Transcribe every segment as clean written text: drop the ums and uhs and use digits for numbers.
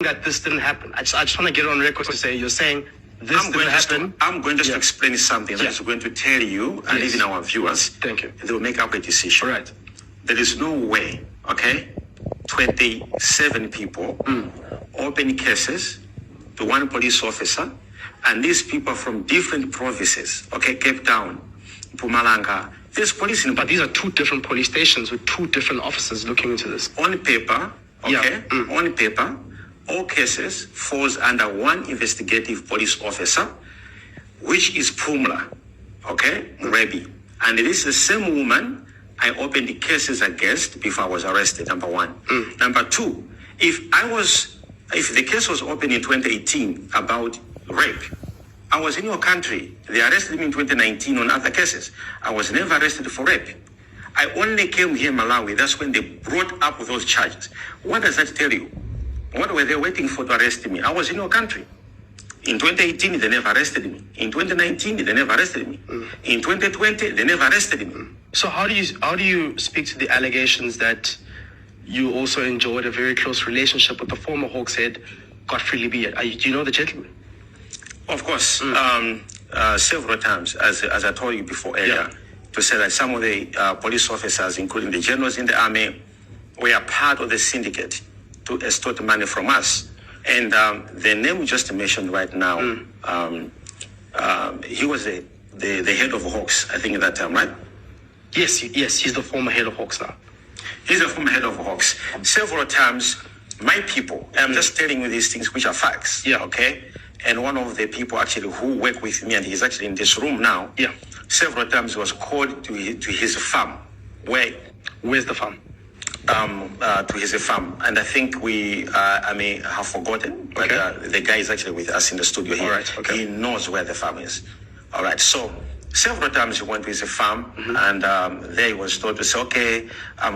that this didn't happen. I just want to get on record to say you're saying this didn't happen. I'm going just to explain something that is going to tell you and even our viewers. Thank you. They will make up a decision. All right. There is no way, okay, 27 people open cases to one police officer, and these people are from different provinces, okay, Cape Town, Mpumalanga. There's police in. But these are two different police stations with two different officers looking into this. On paper, okay, on paper, all cases falls under one investigative police officer, which is Pumla, okay, Rebi. And it is the same woman I opened the cases against before I was arrested, number one. Number two, if the case was opened in 2018 about rape, I was in your country. They arrested me in 2019 on other cases. I was never arrested for rape. I only came here in Malawi. That's when they brought up those charges. What does that tell you? What were they waiting for to arrest me? I was in your country. In 2018, they never arrested me. In 2019, they never arrested me. In 2020, they never arrested me. So how do you speak to the allegations that you also enjoyed a very close relationship with the former Hawks head, Godfrey Libya? Do you know the gentleman? Of course, several times, as I told you before earlier, to say that some of the police officers, including the generals in the army, were part of the syndicate to extort money from us. And the name we just mentioned right now, he was the head of Hawks, I think, at that time, right? Yes, he's the former head of Hawks now. He's the former head of Hawks. Several times, my people, I'm just telling you these things which are facts, okay? And one of the people actually who work with me, and he's actually in this room now, several times was called to his farm. Where's the farm? To his farm. And I think I may have forgotten, but the guy is actually with us in the studio here. All right, okay. He knows where the farm is. All right, so several times he went to his farm, and there he was told to say, okay,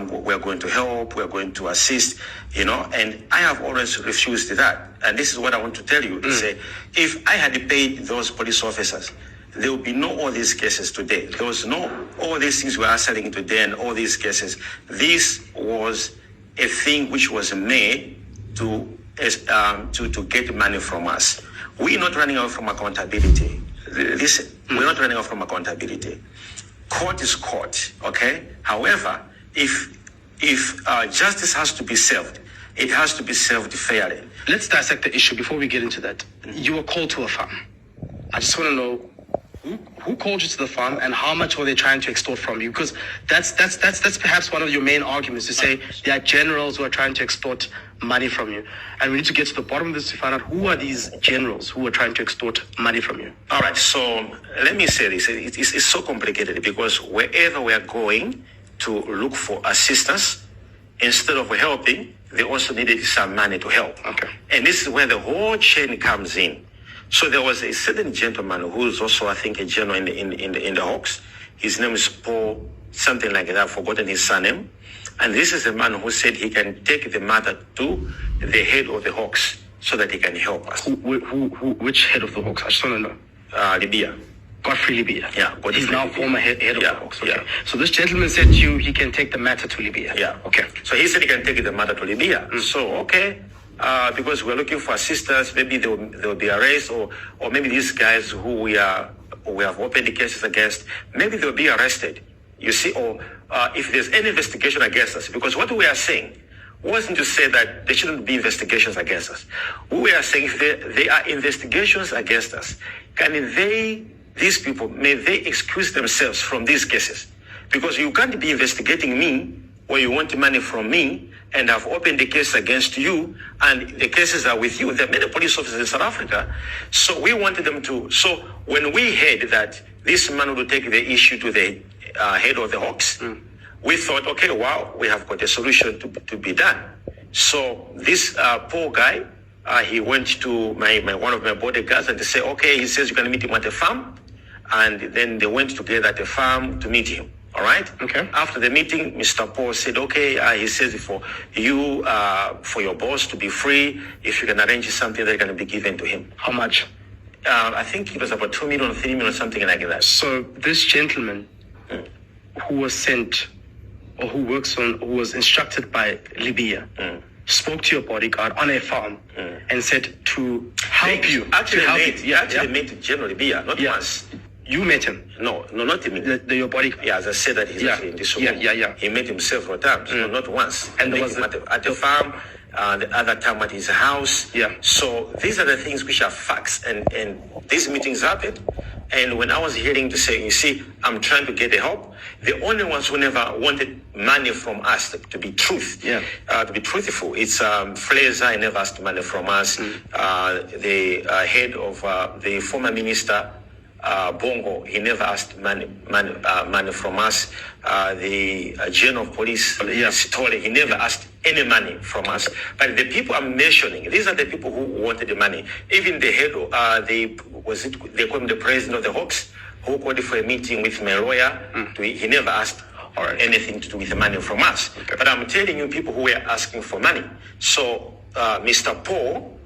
we're going to help, we're going to assist, and I have always refused that. And this is what I want to tell you, to say, if I had paid those police officers, there would be no all these cases today. There was no all these things we are selling today and all these cases. This was a thing which was made to get money from us. We're not running out from accountability. Listen, we're not running out from accountability. Court is court, okay? However, if justice has to be served, it has to be served fairly. Let's dissect the issue before we get into that. You were called to a farm. I just want to know who called you to the farm and how much were they trying to extort from you? Because that's perhaps one of your main arguments, to say there are generals who are trying to extort money from you. And we need to get to the bottom of this to find out who are these generals who are trying to extort money from you. All right, so let me say this. It's so complicated because wherever we are going to look for assistance, instead of helping, they also needed some money to help. Okay. And this is where the whole chain comes in. So there was a certain gentleman who is also, I think, a general in the Hawks. His name is Paul, something like that. I've forgotten his surname. And this is the man who said he can take the matter to the head of the Hawks so that he can help us. Which head of the Hawks? I just want to know. Libya. Godfrey Libya. Yeah. He's now former head of the Hawks. Okay. Yeah. So this gentleman said to you he can take the matter to Libya. Yeah. Okay. So he said he can take the matter to Libya. So, okay. Because we're looking for assistance, maybe they'll be arrested, or maybe these guys who we have opened the cases against, maybe they'll be arrested. You see, or if there's any investigation against us, because what we are saying wasn't to say that there shouldn't be investigations against us. We are saying if there are investigations against us, these people, may they excuse themselves from these cases? Because you can't be investigating me or you want money from me and have opened the case against you, and the cases are with you. There are many police officers in South Africa. So we wanted them to. So when we heard that this man would take the issue to the head of the Hawks, we thought, okay, wow, we have got a solution to be done. So this poor guy, he went to one of my bodyguards and they say, okay, he says you can meet him at the farm. And then they went together at the farm to meet him. All right. Okay. After the meeting, Mr. Paul said, okay, he says for you, for your boss to be free, if you can arrange something that can be given to him. How much? I think it was about 2 million, 3 million, something like that. So this gentleman who was sent, or who was instructed by Libya spoke to your bodyguard on a farm and said to help you. Actually, to help met, you. met General Bia, not once. You met him. No, not him. Your bodyguard. Yeah, as I said that he's actually in this room. Yeah. He met him several times, no, not once. And there met was him at the farm, the other time at his house. Yeah. So these are the things which are facts, and these meetings happened. And when I was hearing to say, you see, I'm trying to get the help, the only ones who never wanted money from us, to be to be truthful, it's Fraser. He never asked money from us. The head of the former minister, Bongo, he never asked money from us. The general of police, Story, he never asked any money from us. But the people I'm mentioning, these are the people who wanted the money. Even the head, they call him the president of the Hawks, who called for a meeting with my lawyer. He never asked anything to do with the money from us. Okay. But I'm telling you, people who were asking for money. So Mr. Paul